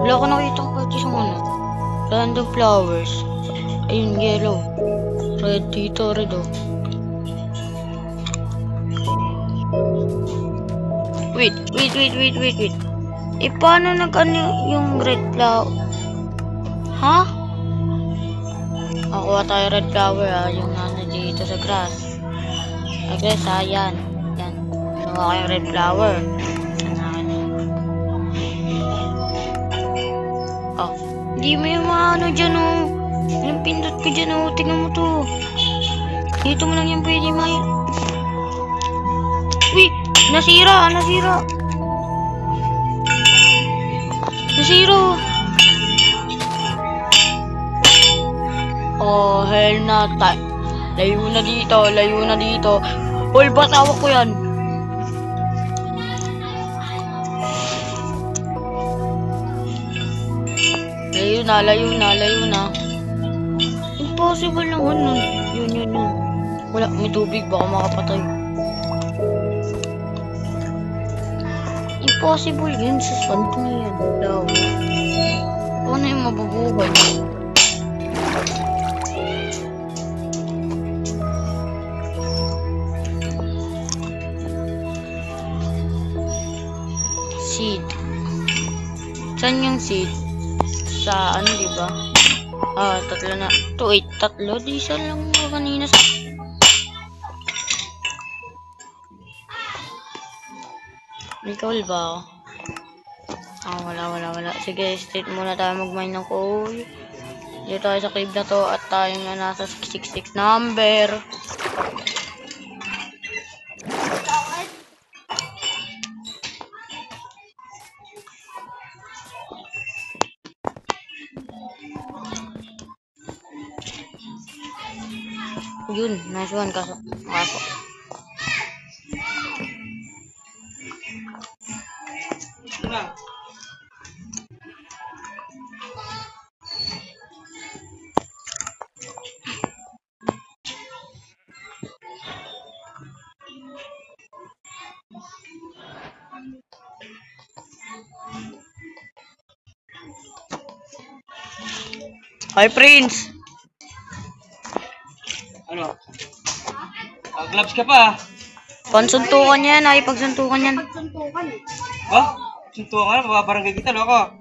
Wala ko nakita kahit isang ano. Random flowers. Ayun, yellow. Red dito, red oh. Wait. Paano nag-ano yung red flower? Ha? Nakuha tayo red flower yung nasa dito sa grass. Sa grass yan. Yan. Nakuha ko yung red flower. Oh. Hindi mo yung mga ano dyan yung pindot ko dyan tingnan mo to. Dito mo lang yan pwede may. Uy! Nasira! Oh, hell na. Layo na dito. All but hawak ko yan. Layo na. Impossible naman nun. Yun. Wala, may tubig. Baka makapatay. Impossible yun sa sand na yan. Paano yung mabubuhay? Seed. Saan yung seed? Sa ano, diba? Tatlo na. Tatlo. Di isa lang kanina sa... May coal ba ako? Wala. Sige, straight muna tayo mag-mine ng coal. Dito tayo sa cave na to at tayo nga nasa 666 number. Yun, nice one kaso. Hi, Prince! Ano? Gloves ka pa? Pansuntukan yan, pagsuntukan yan. Oh? Suntukan ka? Mababarangay kita, loko.